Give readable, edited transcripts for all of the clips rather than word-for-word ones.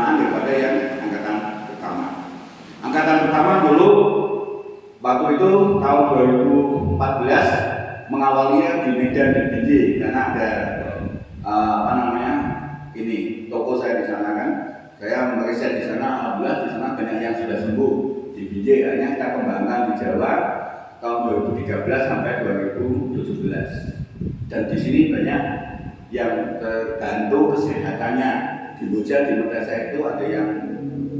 bersamaan daripada yang angkatan pertama. Angkatan pertama dulu waktu itu tahun 2014 mengawalnya di Medan dan Binjai karena ada ini toko saya di sana kan. Saya meriset di sana, alhamdulillah di sana banyak yang sudah sembuh. Di Binjai hanya kita kembangkan di Jawa tahun 2013 sampai 2017. Dan di sini banyak yang terbantu kesehatannya. Di Boja di Makassar itu ada yang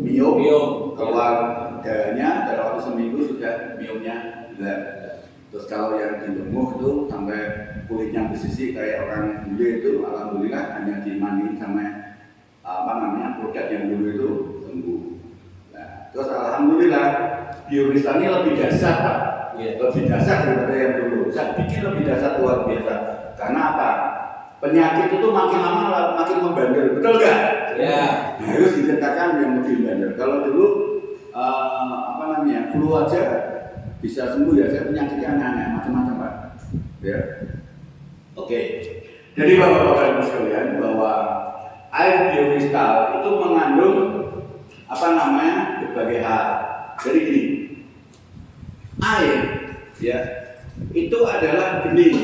miom keluar darahnya dalam waktu seminggu sudah miomnya hilang. Terus kalau yang di Lumpuh itu sampai kulitnya bersisi kayak orang bule itu, alhamdulillah hanya dimandiin sama produk yang dulu itu sembuh. Nah, terus alhamdulillah Biorista ini lebih dasar Pak, lebih dasar daripada yang dulu. Saya bikin lebih dasar luar biasa. Karena apa? Penyakit itu makin lama makin membandel, betul nggak? Ya. Harus diceritakan yang lebih bandel. Kalau dulu flu aja bisa sembuh ya. Saya penyakitnya aneh-aneh macam-macam Pak. Ya. Oke. Jadi bapak-bapak ibu sekalian bahwa air biokristal itu mengandung berbagai hal. Jadi gini, air ya itu adalah bening,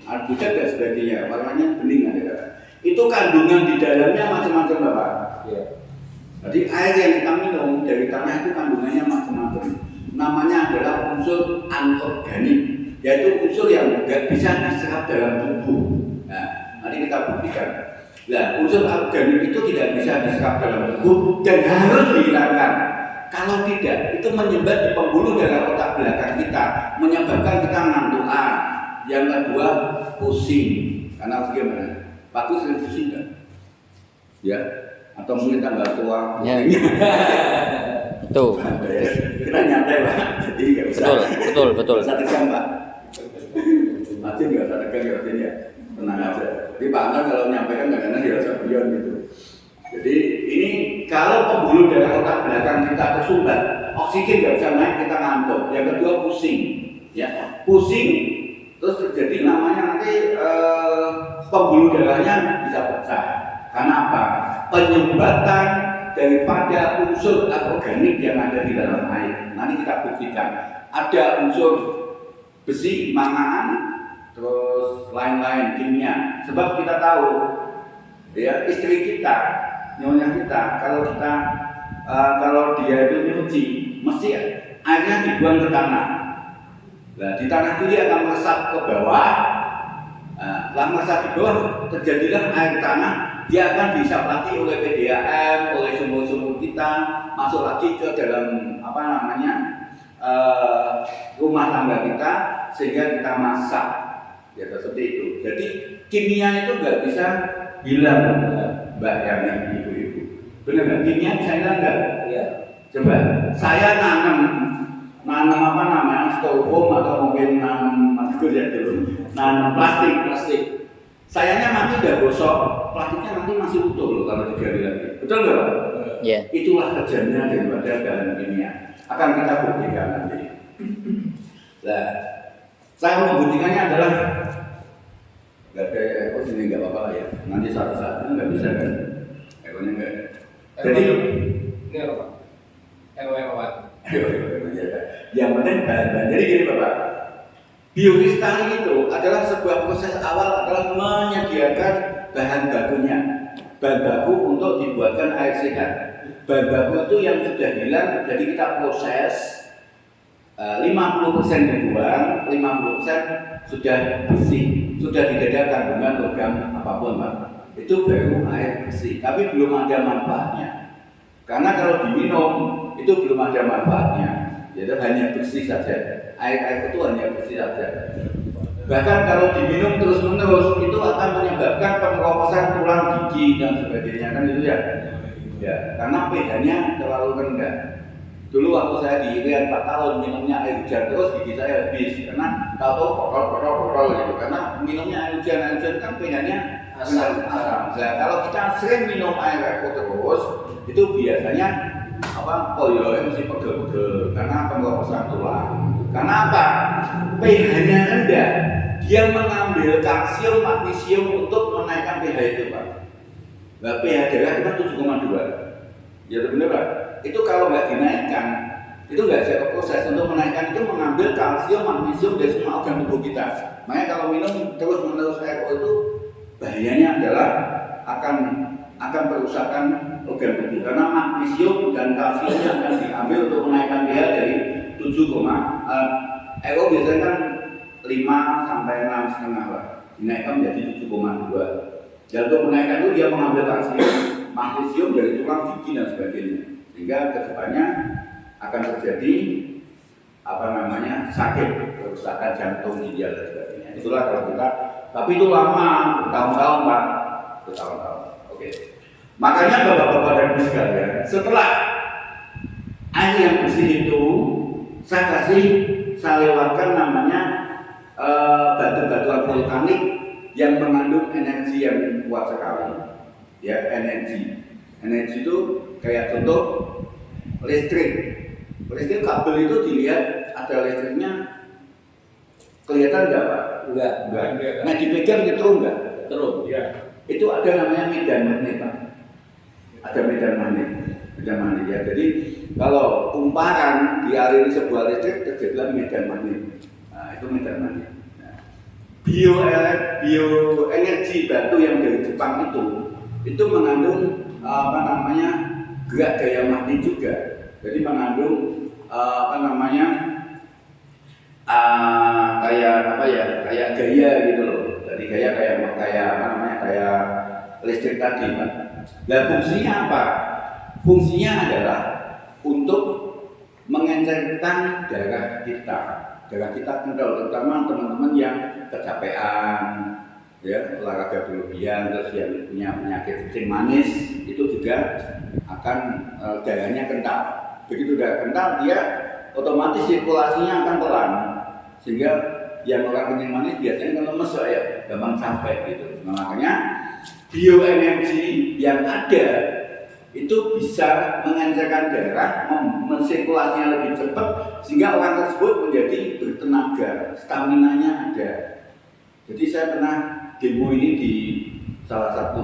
alpukat dan sebagainya, warnanya bening ada. Itu kandungan di dalamnya macam-macam Bapak. Ya. Jadi air yang kita minum dari tanah itu kandungannya macam-macam. Namanya adalah unsur anorganik, yaitu unsur yang nggak bisa diserap dalam tubuh. Nah, nanti kita buktikan. Nah, unsur organik itu tidak bisa diserap dalam tubuh dan harus dihilangkan. Kalau tidak, itu menyumbat di pembuluh darah otak belakang kita, menyebabkan kita ngantukan. Yang kedua, pusing. Karena bagaimana? Pak Gus sering pusing kan? Ya, atau mungkin tambah tua. Ya. Itu. Kita nyantai Pak, jadi nggak bisa. Betul. Bisa tegang Pak. Mati nggak bisa tegang ya artinya. Tenang aja. Jadi Pak Anwar kalau menyampaikan kadang-kadang dirasa beliau gitu. Jadi ini kalau pembuluh darah otak belakang kita tersumbat, oksigen nggak bisa naik, kita ngantuk. Yang kedua pusing, ya pusing, terus terjadi namanya nanti pembuluh darahnya bisa pecah. Karena apa? Penyumbatan daripada unsur organik yang ada di dalam air. Nanti kita buktikan. Ada unsur besi, mangan, terus lain-lain kimia. Sebab kita tahu ya istri kita, nyonya kita, kalau dia itu nyuci mesti airnya dibuang ke tanah. Nah, di tanah itu dia akan meresap ke bawah. Setelah meresap di bawah terjadilah air tanah, dia akan dihisap lagi oleh PDAM, oleh sumur-sumur kita, masuk lagi ke dalam rumah tangga kita sehingga kita masak. Ya seperti itu. Jadi kimia itu nggak bisa hilang, Mbak Yani, ibu-ibu. Benar nggak? Kimia bisa hilang nggak? Ya. Coba saya nanam styrofoam atau mungkin nanam plastik. Sayangnya nanti udah gosok, plastiknya nanti masih utuh loh kalau digali lagi. Betul nggak? Ya. Itulah kejamnya daripada bahan kimia. Akan kita buktikan nanti. Nah, saya membuktikannya adalah nggak kayak ini nggak apa-apa lah ya. Nanti satu-satu nggak bisa kan? Ekonya nggak. Jadi ini apa Pak? RW-an. Yang penting bahan-bahan. Jadi gini Bapak, biokristal itu adalah sebuah proses awal adalah menyediakan bahan bakunya, bahan baku untuk dibuatkan air sehat. Bahan baku itu yang sudah hilang, jadi kita proses 50% dibuang, 50% sudah bersih, sudah tidak ada kandungan logam apapun Pak. Itu baru air bersih, tapi belum ada manfaatnya. Karena kalau diminum itu belum ada manfaatnya, jadi hanya bersih saja. Air itu hanya bersih saja. Bahkan kalau diminum terus-menerus itu akan menyebabkan pengeroposan tulang gigi dan sebagainya kan itu ya. Ya, karena pH-nya terlalu rendah. Dulu waktu saya di Irian 4 tahun minumnya air hujan terus gigi saya habis karena tahu botol gitu. Karena minumnya air hujan kan pH-nya asam. Nah, kalau kita sering minum air terus itu biasanya koyoke mesti pegel-pegel karena pengeroposan tulang. Karena apa? pH-nya rendah. Dia mengambil kalsium, magnesium untuk menaikkan pH itu, Pak. Nah, pH darah kita 7,2. Ya benar lah. Itu kalau nggak dinaikkan, itu nggak ada proses untuk menaikkan, itu mengambil kalsium, magnesium dari semua organ tubuh kita. Makanya kalau minum terus-menerus RO itu bahayanya adalah akan perusakan organ tubuh karena magnesium dan kalsiumnya akan diambil untuk menaikkan pH dari 7, RO biasanya kan 5 sampai 6,5 lah, dinaikkan menjadi 7,2. Dan untuk menaikkan itu dia mengambil kalsium, magnesium dari tulang gigi dan sebagainya, sehingga kedepannya akan terjadi sakit, kerusakan jantung, ginjal dan sebagainya. Itulah kalau kita, tapi itu lama, bertahun-tahun Pak, bertahun-tahun. Oke. Makanya bapak-bapak dan ibu sekalian, setelah air yang bersih itu, saya lewatkan namanya batu-batuan vulkanik yang mengandung energi yang kuat sekali. Ya, energi itu kayak contoh listrik kabel itu dilihat ada listriknya, kelihatan nggak Pak? Enggak. Nah dipegang gitu enggak? Terus. Ya. Itu ada namanya medan magnet Pak. Ada medan magnet ya. Jadi kalau kumparan dialiri sebuah listrik terjadilah medan magnet. Nah itu medan magnet. Bioenergi batu yang dari Jepang itu mengandung gerak gaya magnet juga. Jadi mengandung kayak gaya gitu loh. Jadi kayak listrik tadi Pak. Nah fungsinya apa? Fungsinya adalah untuk mengencerkan darah kita kental, terutama teman-teman yang kecapean, ya, olahraga berlebihan, terus yang punya penyakit kencing manis, itu juga akan darahnya kental. Begitu darah kental, dia otomatis sirkulasinya akan pelan, sehingga yang orang kencing manis biasanya kan lemes ya, gampang capek gitu. Nah, makanya bioenergi yang ada itu bisa mengencerkan darah, mensirkulasinya lebih cepat, sehingga orang tersebut menjadi bertenaga, staminanya ada. Jadi saya pernah demo ini di salah satu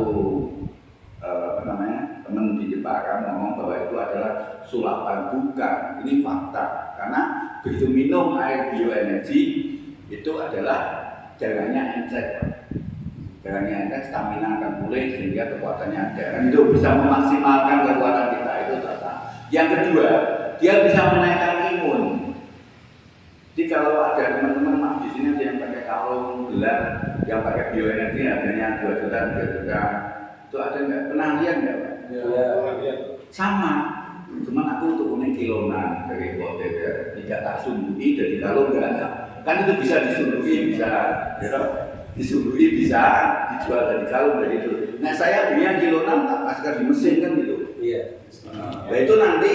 teman di Jepara ngomong bahwa itu adalah sulapan bukan. Ini fakta, karena begitu minum air bioenergi itu adalah darahnya encer. Darahnya encer, stamina akan pulih sehingga kekuatannya ada. Dan itu bisa memaksimalkan kekuatan kita, itu terasa. Yang kedua, dia bisa menaikkan imun. Jadi kalau ada teman-teman di sini ada yang pakai kalung, gelar, yang pakai bioenergi harganya 2 juta, 3 juta, itu ada nggak? Pernah lihat nggak Pak? Ya. Sama, cuman aku turunnya kilonan dari hotel ya. Tidak tak sundui dari kalung enggak. Kan itu bisa disundui, bisa dijual dari kalung dari itu. Nah saya belinya kilonan tak masker di mesin kan gitu. Iya. Nah itu nanti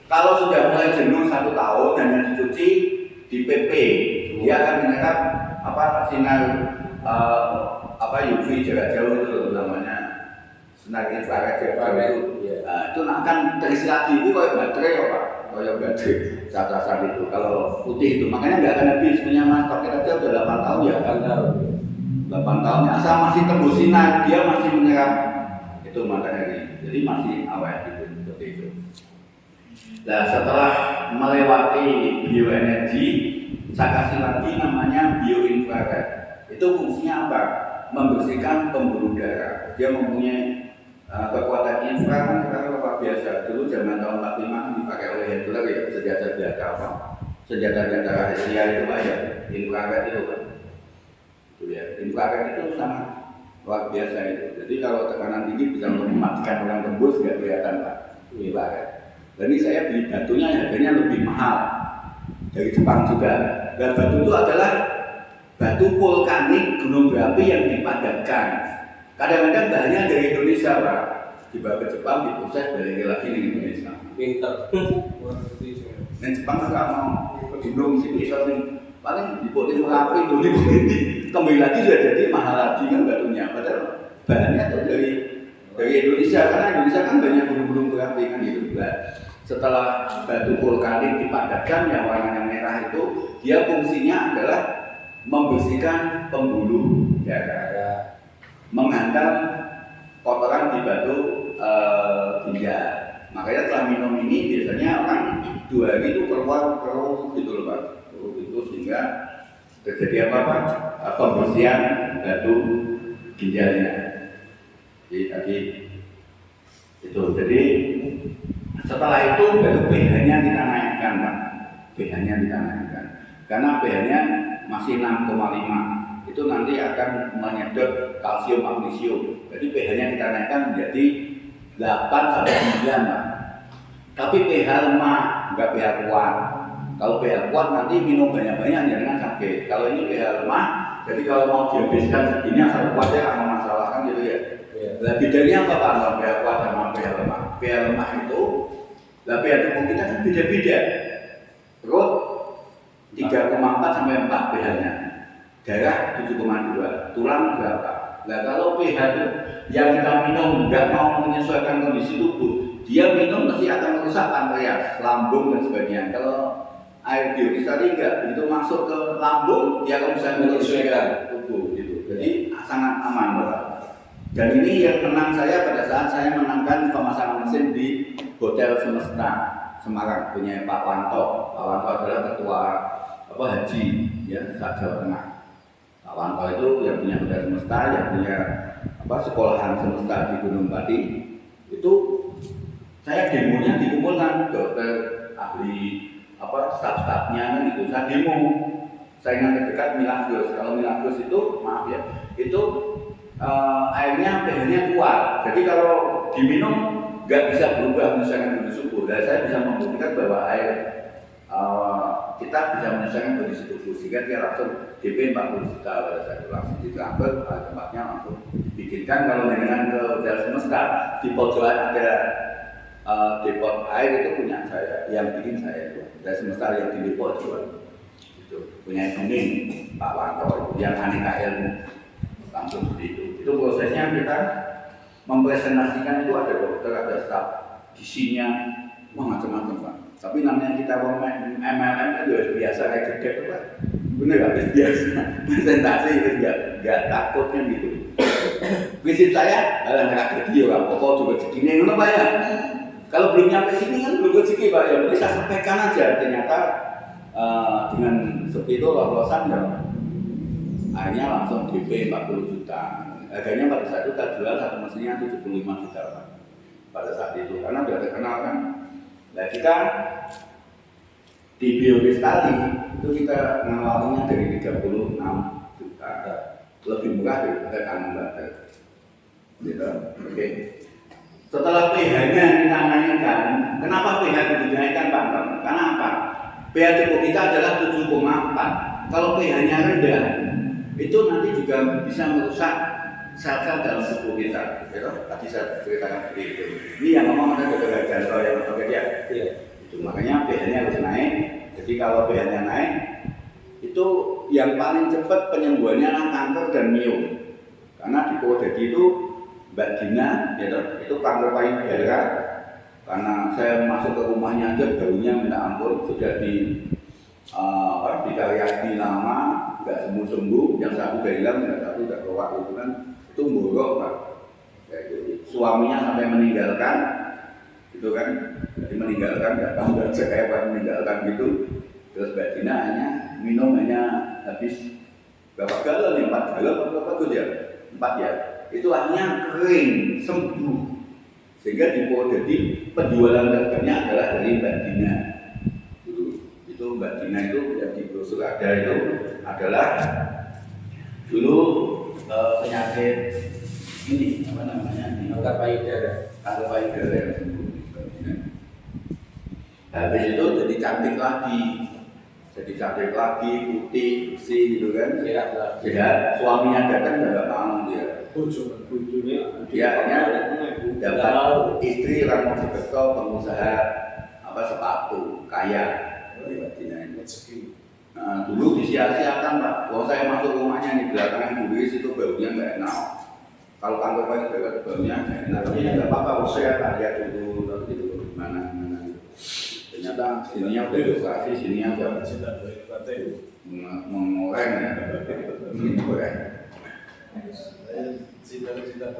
kalau sudah mulai jenuh 1 tahun hanya dicuci di PP, dia akan menyerap sinar UV jarak jauh itu namanya sinar infrared jarak jauh itu. Nah, itu akan terisi lagi itu kayak baterai ya Pak, kayak baterai saat itu kalau putih itu, makanya nggak akan habis punya mas pakai aja udah 8 tahun ya. 8 tahun asal masih tembus sinar, dia masih menyerap itu matahari, jadi masih awet gitu, seperti itu. Nah setelah melewati bioenergi, saya kasih lagi namanya bioinfrared. Itu fungsinya apa? Membersihkan pembuluh darah. Dia mempunyai kekuatan infrared sekarang luar biasa. Dulu zaman tahun 45 dipakai oleh Hitler ya, senjata rahasia itu Pak ya, infrared itu Pak. Infrared itu sangat luar biasa itu. Jadi kalau tekanan tinggi bisa mematikan orang tembus, nggak kelihatan Pak. Infrared. Dan ini saya beli batunya harganya lebih mahal dari Jepang juga. Dan batu itu adalah batu vulkanik gunung berapi yang dipadatkan. Kadang-kadang bahannya dari Indonesia Pak, dibawa ke Jepang, diproses balik lagi di Indonesia. Pinter. Dan Jepang nggak mau gunung sini, paling dibuatin Merapi dulu ini kembali lagi sudah jadi mahal lagi kan batunya. Padahal bahannya itu dari Indonesia, karena Indonesia kan banyak gunung-gunung berapi kan gitu. Nah, setelah batu vulkanik dipadatkan yang warnanya merah itu, dia fungsinya adalah membersihkan pembuluh darah, menghantam kotoran di batu ginjal. Makanya setelah minum ini biasanya orang 2 hari itu keluar gitu loh Pak. Itu sehingga terjadi apa? Pembersihan batu ginjalnya. Jadi tadi itu. Jadi setelah itu baru pH-nya kita naikkan Pak. pH-nya kita naikkan. Karena pH-nya masih 6,5. Itu nanti akan menyedot kalsium magnesium. Jadi pH-nya kita naikkan menjadi 8 sampai 9 Pak. Tapi pH lemah, enggak pH kuat. Kalau pH kuat nanti minum banyak-banyak jangan sakit. Kalau ini pH lemah, jadi kalau mau dihabiskan segini asal kuatnya akan memasalahkan gitu ya. Nah bedanya apa Pak antara pH kuat sama pH lemah? pH lemah itu, nah pH tubuh kita kan beda-beda. Terus 3,4 sampai 4 pH-nya. Darah 7,2, tulang berapa? Nah kalau pH itu yang kita minum nggak mau menyesuaikan kondisi tubuh, dia minum pasti akan merusak pankreas, lambung dan sebagainya. Kalau air biologis tadi enggak, begitu masuk ke lambung, dia akan bisa menyesuaikan tubuh gitu. Jadi sangat aman Bapak. Dan ini yang menang saya pada saat saya menangkan pemasangan mesin di Hotel Semesta Semarang punya Pak Wanto. Pak Wanto adalah ketua haji ya Jawa Tengah. Pak Wanto itu yang punya Hotel Semesta, yang punya sekolahan semesta di Gunung Pati. Itu saya demonya dikumpulkan dokter ahli staf-stafnya kan gitu. Saya demo. Saya ingat dekat Milagros. Kalau Milagros itu maaf ya, itu airnya pH-nya kuat. Jadi kalau diminum nggak bisa berubah menyesuaikan kondisi tubuh. Dan saya bisa membuktikan bahwa air kita bisa menyesuaikan kondisi tubuh sehingga dia langsung DP 40 juta pada saat itu langsung ditransfer tempatnya langsung bikinkan. Kalau dengan ke Hotel Semesta di pojokan ada depot air itu punya saya, yang bikin saya itu. Hotel Semesta yang di depot itu punya kuning Pak Wanto yang aneka ilmu langsung seperti itu. Itu prosesnya kita mempresentasikan itu ada dokter, ada staf, isinya macam-macam Pak. Tapi namanya kita MLM kan juga biasa kayak gede Pak. Bener gak biasa presentasi itu nggak takutnya gitu. Prinsip saya adalah nggak gede orang pokok juga segini ngono Pak ya. Kalau belum nyampe sini kan belum rezeki Pak ya. Mungkin saya sampaikan aja ternyata dengan seperti itu lolos-lolosan ya. Akhirnya langsung DP 40 juta. Harganya pada saat itu kita jual satu mesinnya 75 juta Pak. Pada saat itu karena sudah terkenal kan. Nah kita di biologis tadi itu kita ngawalnya dari 36 juta, lebih murah daripada kanun butter. Gitu. Oke. Setelah pH-nya kita naikkan, kenapa pH itu dinaikkan Pak? Karena apa? pH tubuh kita adalah 7,4. Kalau pH-nya rendah, itu nanti juga bisa merusak sel-sel dalam tubuh kita. Gitu? Tadi saya ceritakan seperti itu. Ini yang ngomong ada dokter Janto yang dokter dia. Itu makanya pH-nya harus naik. Jadi kalau pH-nya naik, itu yang paling cepat penyembuhannya adalah kanker dan mio. Karena di Purwodadi itu Mbak Dina, gitu, itu kanker payudara. Karena saya masuk ke rumahnya aja baunya minta ampun, sudah ditariaki lama, nggak sembuh-sembuh. Yang satu udah hilang, yang satu udah keluar itu kan, itu buruk Pak. Suaminya sampai meninggalkan, itu kan, jadi meninggalkan, nggak tahu nggak cerai apa meninggalkan gitu. Terus Mbak Dina hanya minum habis berapa galon ya, 4 galon apa bagus ya, 4 ya. Itu akhirnya kering, sembuh. Sehingga di Purwodadi penjualan dagangnya adalah dari Mbak Dina. Itu Mbak Dina itu yang di brosur ada itu adalah dulu penyakit ini apa namanya? Kanker payudara. Kanker payudara yang sembuh. Habis itu jadi cantik lagi. Jadi cantik lagi, putih, bersih gitu kan. Sehat. Suaminya datang nggak mau dia. Dia hanya dapat istri orang Mojokerto, pengusaha sepatu, kaya. Nah, dulu disia-siakan Pak. Kalau saya masuk rumahnya di belakang Buris itu baunya nggak enak. Kalau kantor payudara baunya nggak enak. Tapi nggak apa-apa, saya tak lihat dulu gitu gimana. Ternyata sininya udah operasi, sininya udah mengoreng ya. Mengoreng. Cita-cita